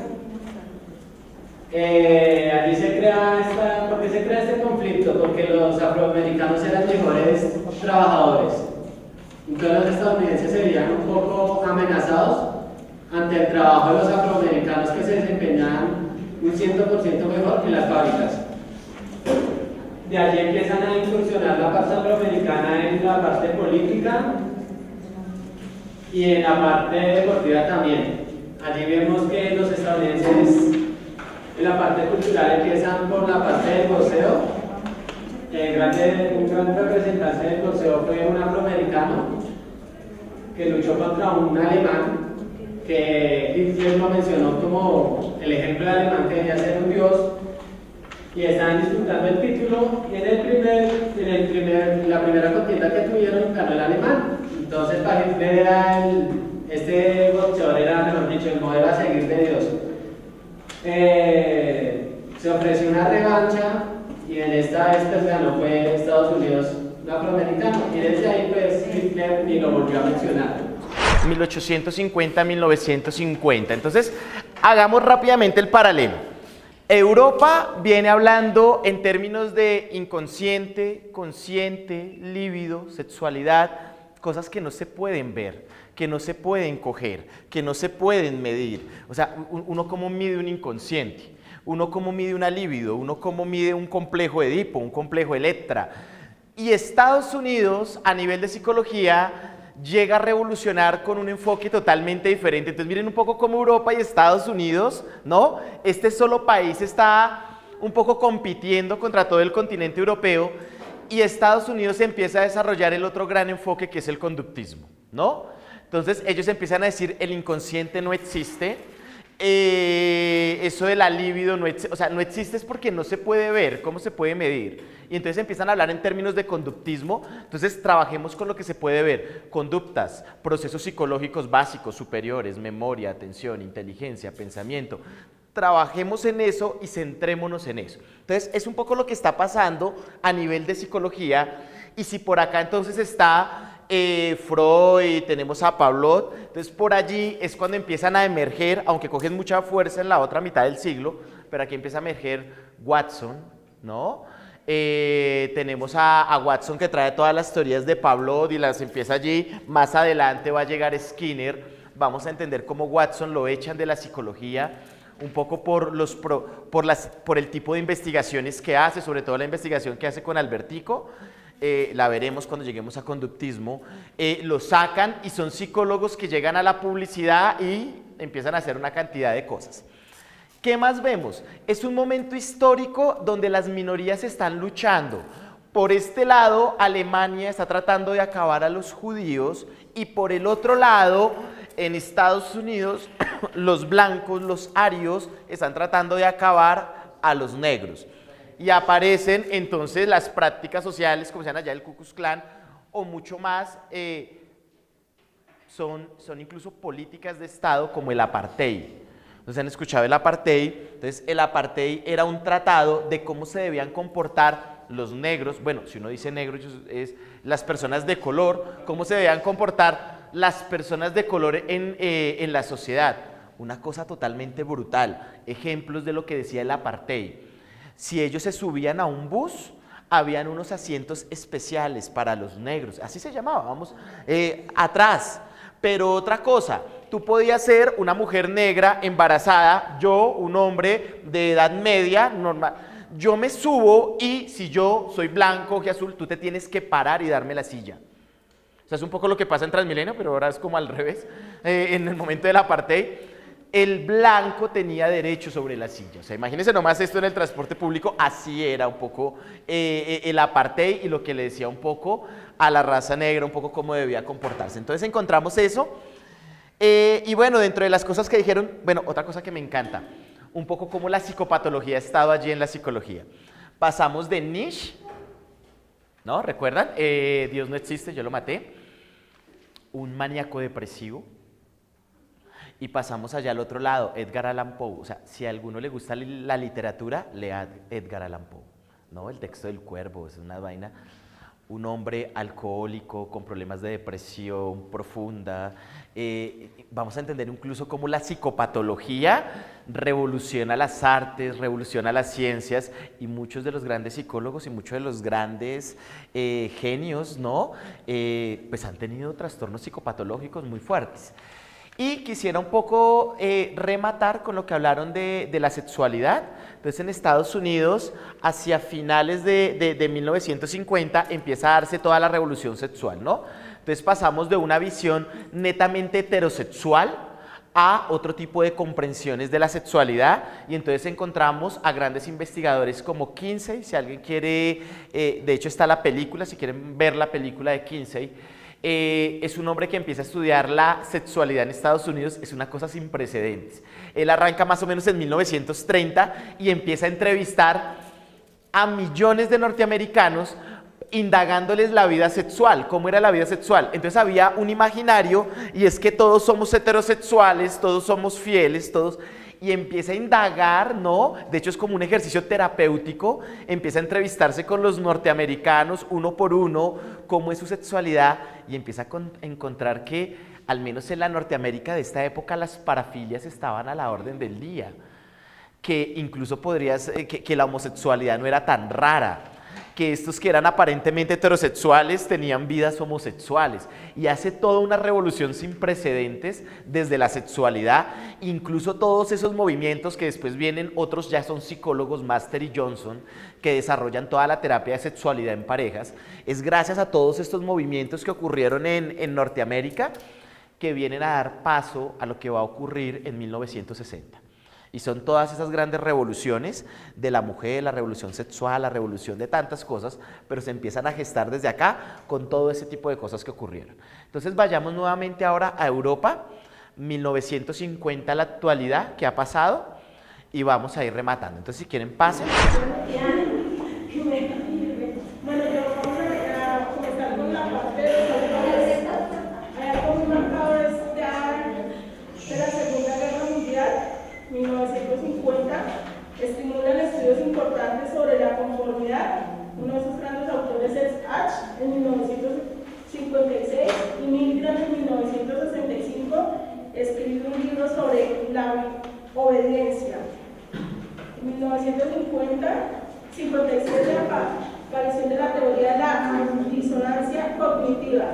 Allí se crea ¿por qué se crea este conflicto? Porque los afroamericanos eran mejores trabajadores. Entonces los estadounidenses se veían un poco amenazados ante el trabajo de los afroamericanos que se desempeñaban un 100% mejor en las fábricas. De allí empiezan a incursionar la parte afroamericana en la parte política y en la parte deportiva también. Allí vemos que los estadounidenses En la parte cultural empiezan por la parte del boxeo. Un gran representante del boxeo fue un afroamericano que luchó contra un alemán, que Hitler lo mencionó como el ejemplo de alemán que debía ser un dios, y estaban disputando el título, y en la primera contienda que tuvieron ganó el alemán. Entonces para Hitler este boxeador era, mejor dicho, el modelo a seguir de Dios. Se ofreció una revancha, y en esta vez pues ganó fue Estados Unidos, un afroamericano, y desde ahí pues Hitler ni lo volvió a mencionar. 1850-1950. Entonces, hagamos rápidamente el paralelo. Europa viene hablando en términos de inconsciente, consciente, líbido, sexualidad, cosas que no se pueden ver, que no se pueden coger, que no se pueden medir. O sea, uno cómo mide un inconsciente, uno cómo mide una libido, uno cómo mide un complejo Edipo, un complejo Electra. Y Estados Unidos, a nivel de psicología, llega a revolucionar con un enfoque totalmente diferente. Entonces miren un poco cómo Europa y Estados Unidos, ¿no? Este solo país está un poco compitiendo contra todo el continente europeo, y Estados Unidos empieza a desarrollar el otro gran enfoque, que es el conductismo, ¿no? Entonces ellos empiezan a decir el inconsciente no existe, eso de la libido no existe, o sea, no existe es porque no se puede ver, ¿cómo se puede medir? Y entonces empiezan a hablar en términos de conductismo. Entonces trabajemos con lo que se puede ver: conductas, procesos psicológicos básicos, superiores, memoria, atención, inteligencia, pensamiento. Trabajemos en eso y centrémonos en eso. Entonces es un poco lo que está pasando a nivel de psicología. Y si por acá entonces está Freud, tenemos a Pavlov, entonces por allí es cuando empiezan a emerger, aunque cogen mucha fuerza en la otra mitad del siglo, pero aquí empieza a emerger Watson, ¿no? Tenemos a Watson, que trae todas las teorías de Pavlov y las empieza allí. Más adelante va a llegar Skinner. Vamos a entender cómo Watson lo echan de la psicología, un poco por el tipo de investigaciones que hace, sobre todo la investigación que hace con Albertico. La veremos cuando lleguemos a conductismo. Lo sacan y son psicólogos que llegan a la publicidad y empiezan a hacer una cantidad de cosas. ¿Qué más vemos? Es un momento histórico donde las minorías están luchando. Por este lado, Alemania está tratando de acabar a los judíos, y por el otro lado, en Estados Unidos, los blancos, los arios, están tratando de acabar a los negros. Y aparecen entonces las prácticas sociales, como se llama allá el Ku Klux Klan, o mucho más, son incluso políticas de Estado, como el apartheid. Entonces han escuchado el apartheid. Entonces el apartheid era un tratado de cómo se debían comportar los negros, bueno, si uno dice negro es las personas de color, cómo se debían comportar las personas de color en la sociedad. Una cosa totalmente brutal. Ejemplos de lo que decía el apartheid: si ellos se subían a un bus, habían unos asientos especiales para los negros, así se llamaba, vamos, atrás. Pero otra cosa, tú podías ser una mujer negra embarazada, yo, un hombre de edad media, normal, yo me subo, y si yo soy blanco, ojo azul, tú te tienes que parar y darme la silla. O sea, es un poco lo que pasa en Transmilenio, pero ahora es como al revés. En el momento del apartheid, el blanco tenía derecho sobre la silla. O sea, imagínense nomás esto en el transporte público. Así era un poco el apartheid, y lo que le decía un poco a la raza negra, un poco cómo debía comportarse. Entonces encontramos eso. Y bueno, dentro de las cosas que dijeron, bueno, otra cosa que me encanta, un poco cómo la psicopatología ha estado allí en la psicología. Pasamos de Nietzsche, ¿no? ¿Recuerdan? Dios no existe, yo lo maté. Un maníaco depresivo. Y pasamos allá al otro lado, Edgar Allan Poe. O sea, si a alguno le gusta la literatura, lea Edgar Allan Poe, ¿no? El texto del cuervo, es una vaina. Un hombre alcohólico, con problemas de depresión profunda. Vamos a entender incluso cómo la psicopatología revoluciona las artes, revoluciona las ciencias, y muchos de los grandes psicólogos y muchos de los grandes genios, ¿no? Pues han tenido trastornos psicopatológicos muy fuertes. Y quisiera un poco rematar con lo que hablaron de la sexualidad. Entonces en Estados Unidos, hacia finales de 1950, empieza a darse toda la revolución sexual, ¿no? Entonces pasamos de una visión netamente heterosexual a otro tipo de comprensiones de la sexualidad, y entonces encontramos a grandes investigadores como Kinsey. Si alguien quiere, de hecho está la película, si quieren ver la película de Kinsey, es un hombre que empieza a estudiar la sexualidad en Estados Unidos, es una cosa sin precedentes. Él arranca más o menos en 1930 y empieza a entrevistar a millones de norteamericanos indagándoles la vida sexual, cómo era la vida sexual. Entonces había un imaginario, y es que todos somos heterosexuales, todos somos fieles, todos, y empieza a indagar, ¿no? De hecho es como un ejercicio terapéutico, empieza a entrevistarse con los norteamericanos uno por uno, cómo es su sexualidad, y empieza a encontrar que, al menos en la Norteamérica de esta época, las parafilias estaban a la orden del día, que incluso que la homosexualidad no era tan rara, que estos que eran aparentemente heterosexuales tenían vidas homosexuales, y hace toda una revolución sin precedentes desde la sexualidad. Incluso todos esos movimientos que después vienen, otros ya son psicólogos, Master y Johnson, que desarrollan toda la terapia de sexualidad en parejas, es gracias a todos estos movimientos que ocurrieron en Norteamérica, que vienen a dar paso a lo que va a ocurrir en 1960. Y son todas esas grandes revoluciones de la mujer, la revolución sexual, la revolución de tantas cosas, pero se empiezan a gestar desde acá con todo ese tipo de cosas que ocurrieron. Entonces vayamos nuevamente ahora a Europa, 1950 a la actualidad, ¿qué ha pasado? Y vamos a ir rematando. Entonces si quieren pasen. Bueno, yo vamos a comenzar con la parte de los autores. Hay algo muy marcado ya de la Segunda Guerra Mundial, 1950, estimulan estudios importantes sobre la conformidad. Uno de esos grandes autores es H, en 1956, y Milgram en 1965 escribe un libro sobre la obediencia. En 1957, la aparición de la teoría de la disonancia cognitiva.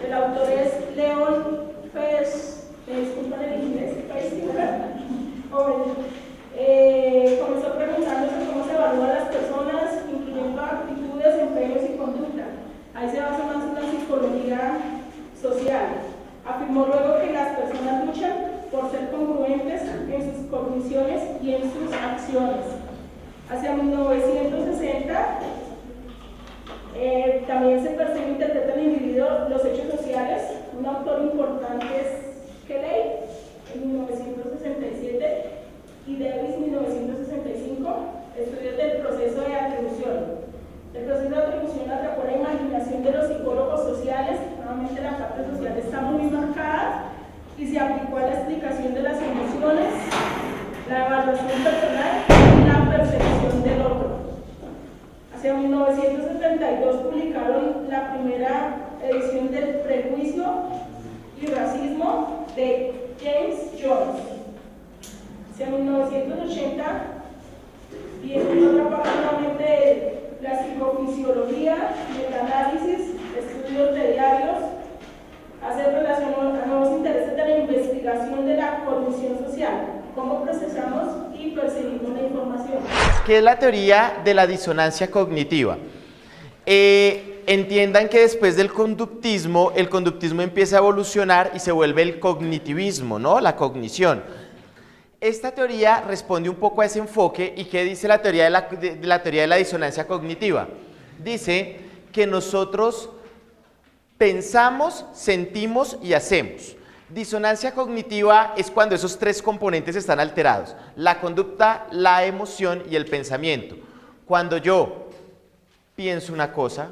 El autor es Leon Fest, disculpen el inglés, comenzó preguntándose cómo se evalúan las personas, incluyendo actitudes, empeños y conducta. Ahí se basa más en la psicología social. Afirmó luego que las personas luchan por ser congruentes en sus cogniciones y en sus acciones. Hacia 1960, también se percibe e interpreta el individuo los hechos sociales. Un autor importante es Kelly, en 1967, y Davis, 1965, estudios del proceso de atribución. El proceso de atribución atrapó la imaginación de los psicólogos sociales. Nuevamente la parte social está muy marcada y se aplicó a la explicación de las emociones, la evaluación personal y la percepción del otro. Hacia 1972 publicaron la primera edición del Prejuicio y Racismo de James Joyce. Hacia 1980 viene otra parte nuevamente de la psicofisiología, metaanálisis, estudios de diarios, hacer relación a nuevos intereses de la investigación de la cognición social, cómo procesamos y percibimos la información. ¿Qué es la teoría de la disonancia cognitiva? Entiendan que después del conductismo, el conductismo empieza a evolucionar y se vuelve el cognitivismo, ¿no? La cognición. Esta teoría responde un poco a ese enfoque. ¿Y qué dice la teoría de la disonancia cognitiva? Dice que nosotros pensamos, sentimos y hacemos. Disonancia cognitiva es cuando esos tres componentes están alterados: la conducta, la emoción y el pensamiento. Cuando yo pienso una cosa,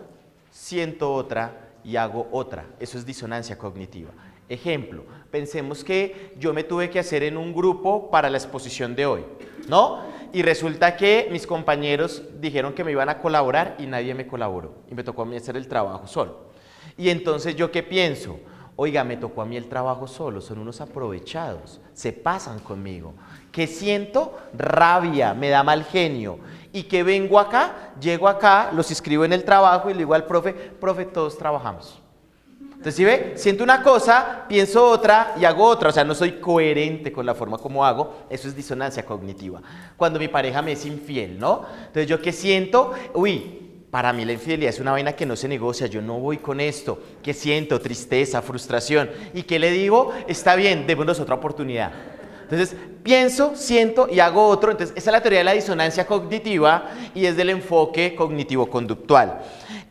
siento otra y hago otra. Eso es disonancia cognitiva. Ejemplo, pensemos que yo me tuve que hacer en un grupo para la exposición de hoy, ¿no? Y resulta que mis compañeros dijeron que me iban a colaborar y nadie me colaboró. Y me tocó a mí hacer el trabajo solo. Y entonces, ¿yo qué pienso? Oiga, me tocó a mí el trabajo solo, son unos aprovechados, se pasan conmigo. ¿Qué siento? Rabia, me da mal genio. ¿Y qué vengo acá? Llego acá, los inscribo en el trabajo y le digo al profe, todos trabajamos. Entonces, ¿sí ve? Siento una cosa, pienso otra y hago otra. O sea, no soy coherente con la forma como hago. Eso es disonancia cognitiva. Cuando mi pareja me es infiel, ¿no? Entonces, ¿yo qué siento? Uy, Para mí la infidelidad es una vaina que no se negocia, yo no voy con esto, ¿qué siento? Tristeza, frustración. ¿Y qué le digo? Está bien, démonos otra oportunidad. Entonces, pienso, siento y hago otro. Entonces, esa es la teoría de la disonancia cognitiva y es del enfoque cognitivo-conductual.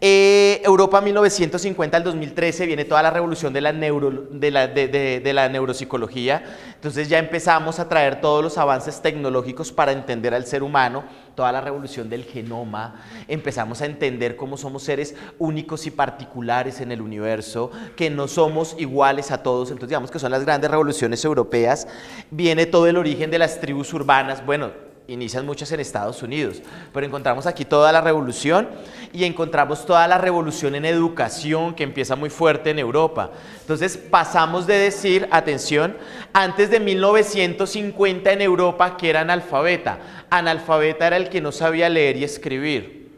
Europa 1950 al 2013 viene toda la revolución de la neuropsicología. Entonces ya empezamos a traer todos los avances tecnológicos para entender al ser humano, toda la revolución del genoma. Empezamos a entender cómo somos seres únicos y particulares en el universo, que no somos iguales a todos. Entonces digamos que son las grandes revoluciones europeas. Viene todo el origen de las tribus urbanas. Bueno, inician muchas en Estados Unidos, pero encontramos aquí toda la revolución y encontramos toda la revolución en educación que empieza muy fuerte en Europa. Entonces pasamos de decir, atención, antes de 1950 en Europa que era analfabeta. Analfabeta era el que no sabía leer y escribir.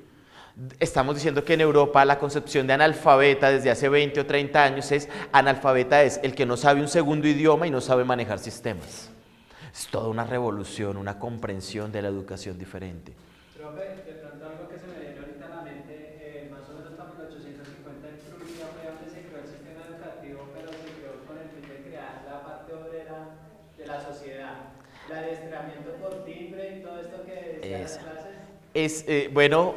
Estamos diciendo que en Europa la concepción de analfabeta desde hace 20 o 30 años es analfabeta es el que no sabe un segundo idioma y no sabe manejar sistemas. Es toda una revolución, una comprensión de la educación diferente. Profe, de pronto algo que se me viene ahorita a la mente, más o menos para 1850 en Prusia fue donde se creó el sistema educativo, pero se creó con el fin de crear la parte obrera de la sociedad. El adiestramiento por timbre y todo esto que decían las clases. Bueno,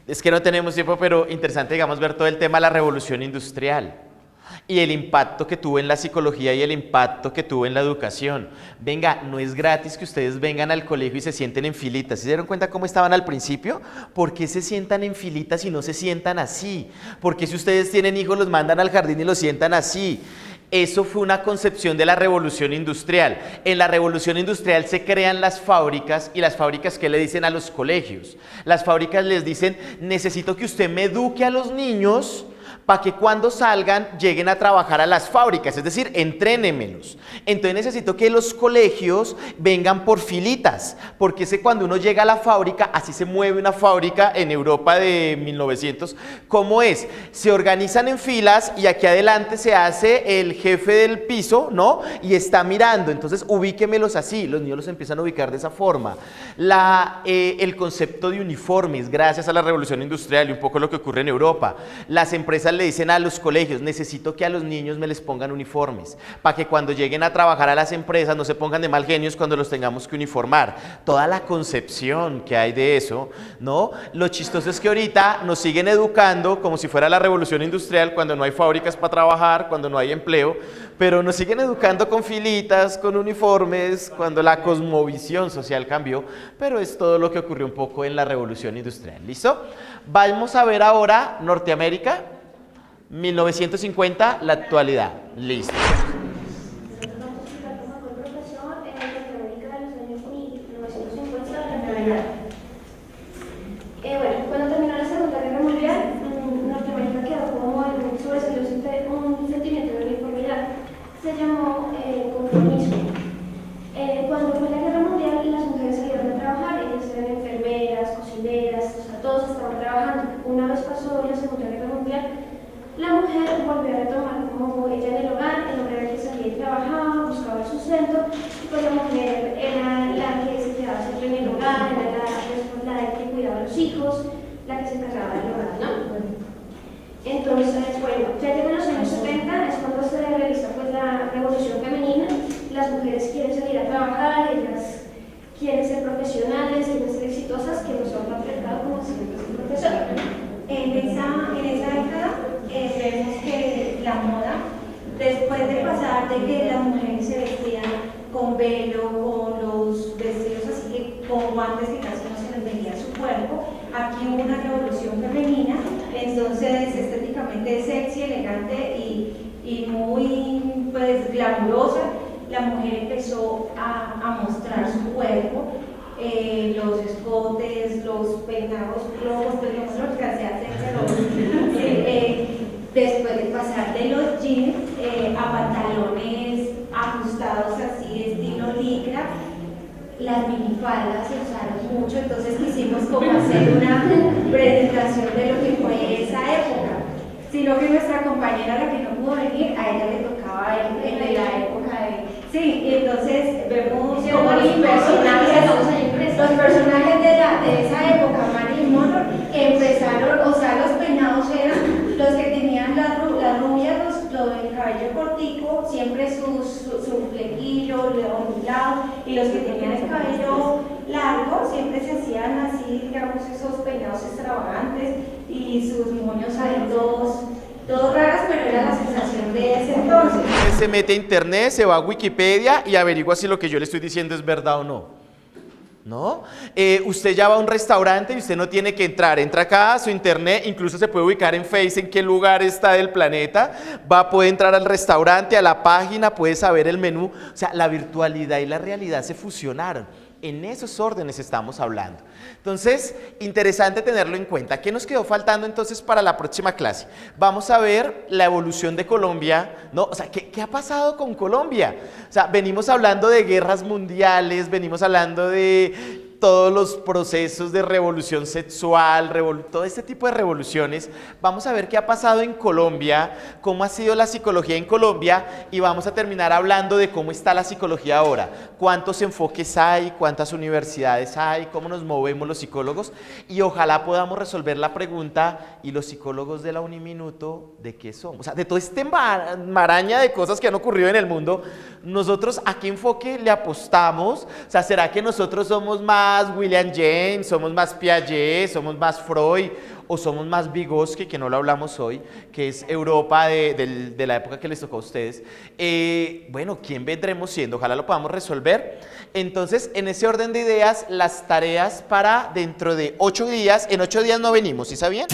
es que no tenemos tiempo, pero interesante, digamos, ver todo el tema de la revolución industrial y el impacto que tuvo en la psicología y el impacto que tuvo en la educación. Venga, no es gratis que ustedes vengan al colegio y se sienten en filitas. ¿Se dieron cuenta cómo estaban al principio? ¿Por qué se sientan en filitas y no se sientan así? ¿Por qué si ustedes tienen hijos los mandan al jardín y los sientan así? Eso fue una concepción de la revolución industrial. En la revolución industrial se crean las fábricas y las fábricas, ¿qué le dicen a los colegios? Las fábricas les dicen, necesito que usted me eduque a los niños para que cuando salgan lleguen a trabajar a las fábricas, es decir, entrénemelos. Entonces necesito que los colegios vengan por filitas, porque es que cuando uno llega a la fábrica, así se mueve una fábrica en Europa de 1900, ¿cómo es? Se organizan en filas y aquí adelante se hace el jefe del piso, ¿no? Y está mirando, entonces ubíquemelos así, los niños los empiezan a ubicar de esa forma. El concepto de uniformes, gracias a la revolución industrial y un poco lo que ocurre en Europa, las empresas le dicen a los colegios, necesito que a los niños me les pongan uniformes, para que cuando lleguen a trabajar a las empresas no se pongan de mal genios cuando los tengamos que uniformar. Toda la concepción que hay de eso, ¿no? Lo chistoso es que ahorita nos siguen educando como si fuera la revolución industrial, cuando no hay fábricas para trabajar, cuando no hay empleo, pero nos siguen educando con filitas, con uniformes, cuando la cosmovisión social cambió, pero es todo lo que ocurrió un poco en la revolución industrial. ¿Listo? Vamos a ver ahora Norteamérica, 1950, la actualidad. Listo. Bueno, cuando terminó la Segunda Guerra Mundial, Norteamérica quedó como en un sentimiento de uniformidad. Se llamó conformismo. Cuando fue la Guerra Mundial, las mujeres salieron a trabajar, ellas eran enfermeras, cocineras, o sea, todos estaban trabajando. Una vez pasó la Segunda Guerra Mundial, la mujer volvió a retomar como ella en el hogar, el hombre era el que salía y trabajaba, buscaba el sustento, y pues la mujer era la que se quedaba siempre en el hogar, era la que cuidaba a los hijos, la que se encargaba del hogar, ¿no? Entonces, bueno, ya llegan los años 70, es cuando se realiza pues la revolución femenina, las mujeres quieren salir a trabajar, ellas quieren ser profesionales, quieren ser exitosas, que no son patriarcado como siempre es el profesor. En esa década vemos que la moda, después de pasar de que las mujeres se vestían con velo, con los vestidos así que con guantes que casi no se les veía su cuerpo, aquí hubo una revolución femenina, entonces estéticamente sexy, elegante y muy pues glamurosa, la mujer empezó a mostrar su cuerpo. Los escotes, los peinados globos, pues no los alcancé a hacer, pero después de pasar de los jeans a pantalones ajustados así estilo licra, las minifaldas se usaron mucho, entonces quisimos como hacer una presentación de lo que fue esa época. Sino que nuestra compañera, la que no pudo venir, a ella le tocaba el de la época de... Sí, y entonces vemos como los personajes de esa época, Marilyn Monroe, empezaron lado, y los que tenían el cabello largo siempre se hacían así, digamos, esos peinados extravagantes y sus moños ahí todos raros, pero era la sensación de ese entonces. Usted se mete a internet, se va a Wikipedia y averigua si lo que yo le estoy diciendo es verdad o no. ¿No? Usted ya va a un restaurante y usted no tiene que entrar, entra acá a su internet, incluso se puede ubicar en Face en qué lugar está del planeta, puede entrar al restaurante, a la página, puede saber el menú, o sea, la virtualidad y la realidad se fusionaron. En esos órdenes estamos hablando. Entonces, interesante tenerlo en cuenta. ¿Qué nos quedó faltando entonces para la próxima clase? Vamos a ver la evolución de Colombia, ¿no? O sea, ¿qué ha pasado con Colombia? O sea, venimos hablando de guerras mundiales, venimos hablando de todos los procesos de revolución sexual, todo este tipo de revoluciones. Vamos a ver qué ha pasado en Colombia, cómo ha sido la psicología en Colombia y vamos a terminar hablando de cómo está la psicología ahora, cuántos enfoques hay, cuántas universidades hay, cómo nos movemos los psicólogos y ojalá podamos resolver la pregunta, ¿y los psicólogos de la Uniminuto de qué somos? O sea, de todo este maraña de cosas que han ocurrido en el mundo, nosotros ¿a qué enfoque le apostamos? O sea, ¿será que nosotros somos más William James, somos más Piaget, somos más Freud o somos más Vygotsky, que no lo hablamos hoy, que es Europa de la época que les tocó a ustedes? Bueno, ¿quién vendremos siendo? Ojalá lo podamos resolver. Entonces, en ese orden de ideas, las tareas para dentro de 8 días, en 8 días no venimos, ¿sí sabían?